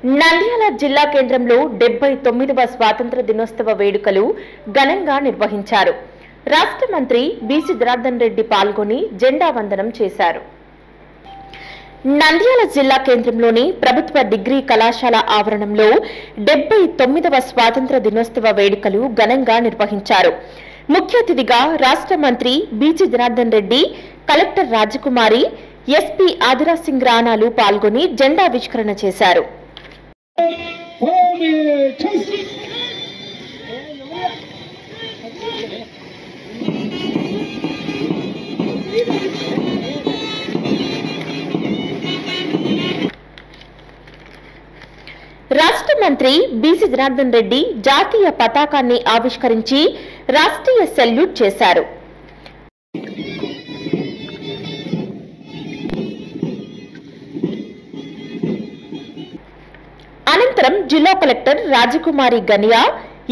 నంద్యాల జిల్లా కేంద్రంలో 79వ స్వాతంత్ర దినోత్సవ వేడుకలు ఘనంగా నిర్వహించారు. రాష్ట్ర మంత్రి బీసీ జనార్దన్ రెడ్డి పాల్గొని జెండా వందనం చేశారు. నంద్యాల జిల్లా కేంద్రంలోని ప్రభుత్వ డిగ్రీ కళాశాల ఆవరణంలో 79వ స్వాతంత్ర దినోత్సవ వేడుకలు ఘనంగా నిర్వహించారు. ముఖ్య అతిథిగా రాష్ట్ర మంత్రి బీసీ జనార్దన్ రెడ్డి, కలెక్టర్ రాజకుమారి, ఎస్పీ ఆదిరాజ్ సింగ్ రాణాలు పాల్గొని జెండావిష్కరణ చేశారు. రాష్ట్ర మంత్రి బీసీ జనార్దన్ రెడ్డి జాతీయ పతాకాన్ని ఆవిష్కరించి రాష్ట్రీయ సెల్యూట్ చేశారు. అనంతరం జిల్లా కలెక్టర్ రాజకుమారి గనియా,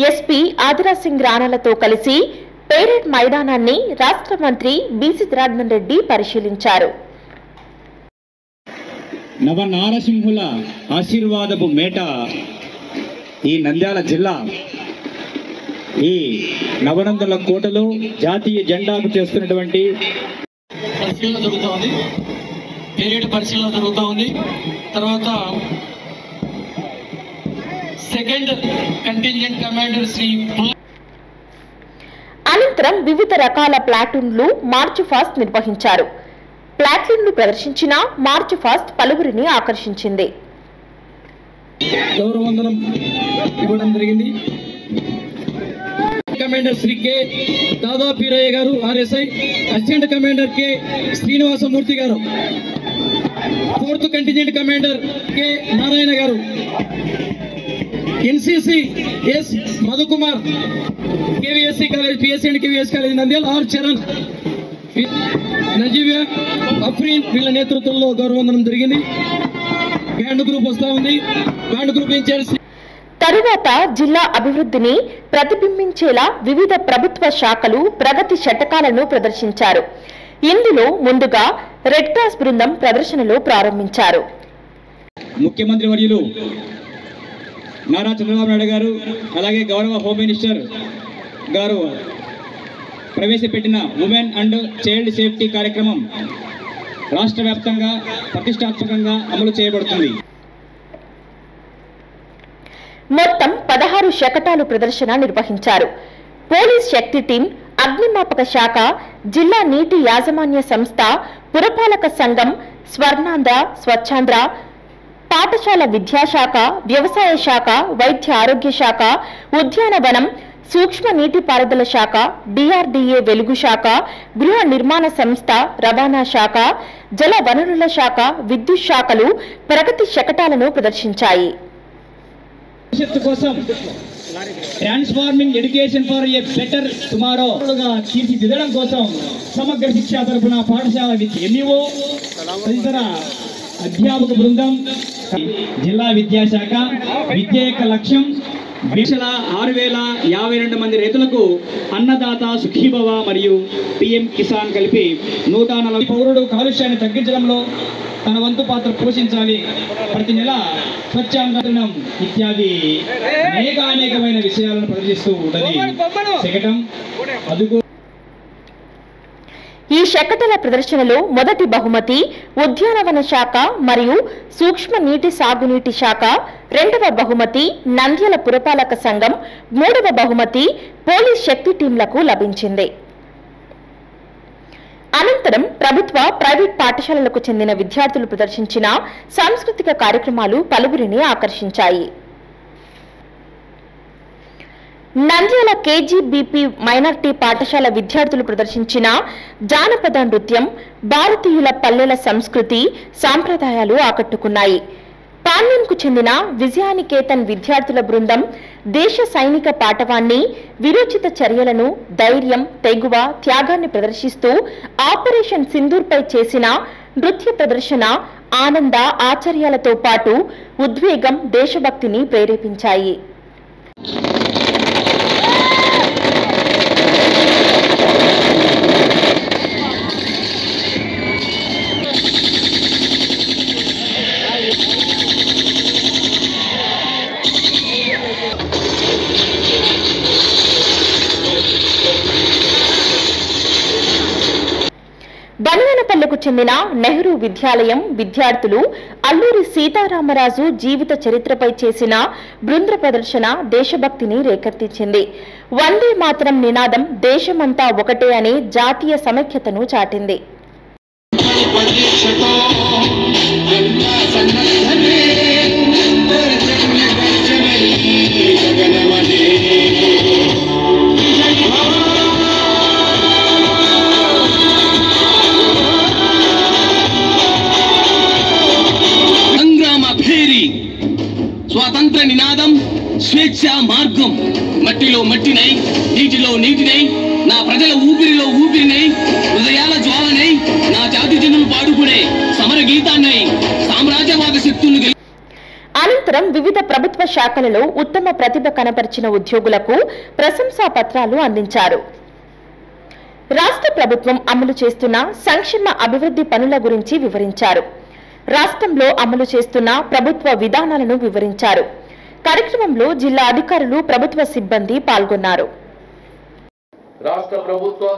ఎస్పీ ఆదిరాజ్ సింగ్ రాణాలతో కలిసి పేరెడ్ మైదానాన్ని రాష్ట్ర మంత్రి బీసీ జనార్దన్ రెడ్డి పరిశీలించారు. నవనారసింహుల ఆశీర్వాదపు మేట ఈ నంద్యాల జిల్లా ఈ నవనందుల కోటలో జాతీయ జెండాకు చేస్తున్నటువంటి పరిశీలన జరుగుతోంది. పేరేడ్ పరిశీలన జరుగుతోంది. తర్వాత సెకండ్ కంటింజెంట్ కమాండర్ శ్రీ అనంతరం వివిధ రకాల ప్లాటూన్లు మార్చ్ ఫాస్ట్ నిర్వహించారు. ప్లాటూన్లు ప్రదర్శించిన మార్చ్ ఫాస్ట్ పలువురిని ఆకర్షించింది. గౌరవవందనం ఇవ్వడం జరిగింది. కమాండర్ శ్రీ కె దాదాపీరయ్య గారు RSI, assistant commander K Srinivasamurthy గారు, fourth contingent commander K Narayana గారు, NCC S Madhukumar, KVSC college, PSC and KVS college Nandyal, R Charan, Nazeeviya, Afreen వీళ్ళ నేతృత్వంలో గౌరవవందనం జరిగింది. బ్యాండ్ గ్రూప్ వస్తా ఉంది. బ్యాండ్ గ్రూప్ ఇన్ఛార్జ్ తరువాత జిల్లా అభివృద్ధిని ప్రతిబింబించేలా వివిధ ప్రభుత్వ శాఖలు ప్రగతి శతకాలను ప్రదర్శించారు. ఇందులో ముందుగా రెడ్ క్రాస్ బృందం ప్రదర్శనలో ప్రారంభించారు. ముఖ్యమంత్రి వర్యులు నారా చంద్రబాబు నాయుడు గారు, అలాగే గౌరవ హోమ్ మినిస్టర్ గారు ప్రవేశపెట్టిన ఉమెన్ అండ్ చైల్డ్ సేఫ్టీ కార్యక్రమం రాష్ట్ర వ్యాప్తంగా ప్రతిష్టాత్మకంగా అమలు చేయబడుతుంది. మొత్తం 16 శకటాలు ప్రదర్శన నిర్వహించారు. పోలీస్ శక్తి టీం, అగ్నిమాపక శాఖ, జిల్లా నీటి యాజమాన్య సంస్థ, పురపాలక సంఘం, స్వర్ణాంధ్ర, స్వచ్ఛాంధ్ర, పాఠశాల విద్యాశాఖ, వ్యవసాయ శాఖ, వైద్య ఆరోగ్య శాఖ, ఉద్యానవనం, సూక్ష్మ నీటిపారుదల శాఖ, డిఆర్డీఏ వెలుగు శాఖ, గృహ నిర్మాణ సంస్థ, రవాణా శాఖ, జల వనరుల శాఖ, విద్యుత్ శాఖలు ప్రగతి శకటాలను ప్రదర్శించాయి. కోసం transforming education for a better టుమారోగా తీర్చిదిద్దడం కోసం సమగ్ర శిక్ష తరపున పాఠశాల ఎంఈఓ తదితర అధ్యాపక బృందం, జిల్లా విద్యాశాఖ విద్య యొక్క లక్ష్యం 6,052 మంది రైతులకు అన్నదాత సుఖీభవ మరియు పిఎం కిసాన్ కలిపి 140 పౌరుడు కాలుష్యాన్ని తగ్గించడంలో తన వంతు పాత్ర పోషించాలి, ప్రతి నెల స్వచ్ఛాంధ్రం ఇత్యాది అనేకమైన విషయాలను ప్రదర్శిస్తూ ఉన్నది శకటం. అదుగో ఈ శకటల ప్రదర్శనలో మొదటి బహుమతి ఉద్యానవన శాఖ మరియు సూక్ష్మ నీటి సాగునీటి శాఖ, రెండవ బహుమతి నంద్యాల పురపాలక సంఘం, మూడవ బహుమతి పోలీస్ శక్తి టీంలకు లభించింది. అనంతరం ప్రభుత్వ, ప్రైవేట్ పాఠశాలలకు చెందిన విద్యార్థులు ప్రదర్శించిన సాంస్కృతిక కార్యక్రమాలు పలువురిని ఆకర్షించాయి. నంద్యాల కేజీబీపీ మైనార్టీ పాఠశాల విద్యార్థులు ప్రదర్శించిన జానపద నృత్యం, భారతీయుల పల్లెల సంస్కృతి, సాంప్రదాయాలు ఆకట్టుకున్నాయి. పాణ్యంకు చెందిన విజయానికేతన్ విద్యార్థుల బృందం దేశ సైనిక పాటవాన్ని, విరోచిత చర్యలను, ధైర్యం, తెగువ, త్యాగాన్ని ప్రదర్శిస్తూ ఆపరేషన్ సింధూర్పై చేసిన నృత్య ప్రదర్శన ఆనంద ఆశ్చర్యాలతో పాటు ఉద్వేగం, దేశభక్తిని ప్రేరేపించాయి. సిద్దిపేటకు చెందిన నెహ్రూ విద్యాలయం విద్యార్థులు అల్లూరి సీతారామరాజు జీవిత చరిత్రపై చేసిన బృంద ప్రదర్శన దేశభక్తిని రేకెత్తించింది. వందే మాతరం నినాదం దేశమంతా ఒకటే అనే జాతీయ సమైక్యతను చాటింది. స్వాతంత్ర నినాదం స్వేచ్ఛ మార్గం, మట్టిలో మట్టినై నీటిలో నీటినై నా ప్రజల ఊపిరిలో ఊపిరినై హృదయాల జ్వాలనై నా జాతి జనులు పాడుకునే సమర గీతాన్నై సామ్రాజ్యవాద శక్తులు. అనంతరం వివిధ ప్రభుత్వ శాఖలలో ఉత్తమ ప్రతిభ కనపరిచిన ఉద్యోగులకు ప్రశంసా పత్రాలు అందించారు. రాష్ట్ర ప్రభుత్వం అమలు చేస్తున్న సంక్షేమ అభివృద్ధి పనుల గురించి వివరించారు. రాష్ట్రంలో అమలు చేస్తున్న ప్రభుత్వ విధానాలను వివరించారు. కార్యక్రమంలో జిల్లా అధికారులు, ప్రభుత్వ సిబ్బంది పాల్గొన్నారు. రాష్ట్ర ప్రభుత్వం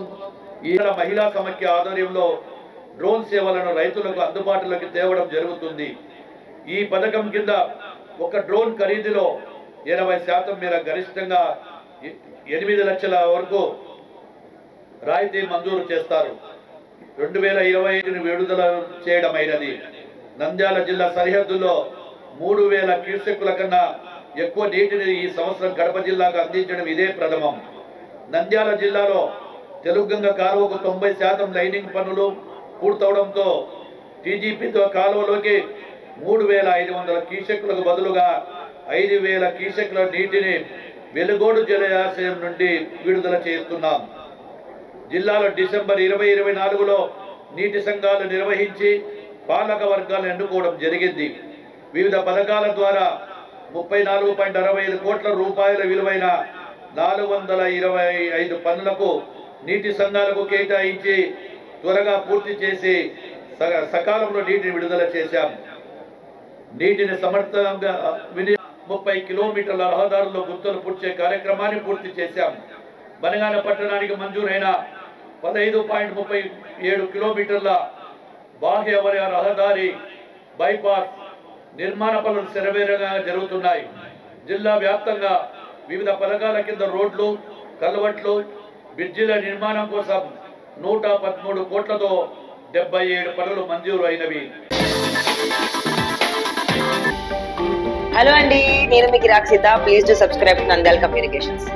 ఈ మహిళా సమైక్య ఆధ్వర్యంలో డ్రోన్ సేవలను రైతులకు అందుబాటులోకి తేవడం జరుగుతుంది. ఈ పథకం కింద ఒక డ్రోన్ ఖరీదులో 80% మేర గరిష్టంగా 8 లక్షల వరకు రాయితీ మంజూరు చేస్తారు. 2025 విడుదల చేయడమైనది. నంద్యాల జిల్లా సరిహద్దుల్లో 3000 క్యూసెక్కుల కన్నా ఎక్కువ నీటిని ఈ సంవత్సరం కడప జిల్లాకు అందించడం ఇదే ప్రథమం. నంద్యాల జిల్లాలో తెలుగుగంగ కాలువకు 90% లైనింగ్ పనులు పూర్తవడంతో టీజీపీతో కాలువలోకి 3500 క్యూసెక్కులకు బదులుగా 5000 క్యూసెక్కుల నీటిని వెలుగోడు జలాశయం నుండి విడుదల చేస్తున్నాం. జిల్లాలో డిసెంబర్ 2024లో నీటి సంఘాలు నిర్వహించి పాలక వర్గాలను ఎన్నుకోవడం జరిగింది. వివిధ పథకాల ద్వారా 34.65 కోట్ల రూపాయల విలువైన 425 పనులకు నీటి సంఘాలకు కేటాయించి త్వరగా పూర్తి చేసి సకాలంలో నీటిని విడుదల చేశాం. నీటిని సమర్థంగా 30 కిలోమీటర్ల రహదారుల్లో గుంతలు పూడ్చే కార్యక్రమాన్ని పూర్తి చేశాం. బనగాన పట్టణానికి మంజూరైన 15.37 కిలోమీటర్ల బాహ్య రహదారి బైపాస్ నిర్మాణ పనులు శరవేగంగా జరుగుతున్నాయి. జిల్లా వ్యాప్తంగా వివిధ పథకాల కింద రోడ్లు, కల్వర్ట్లు, బ్రిడ్జిల నిర్మాణం కోసం 113 కోట్లతో 77 పనులు మంజూరు అయినవి. హలో అండి, నేను మీ కిరాక్ Seetha. Please do subscribe to Nandyal communications.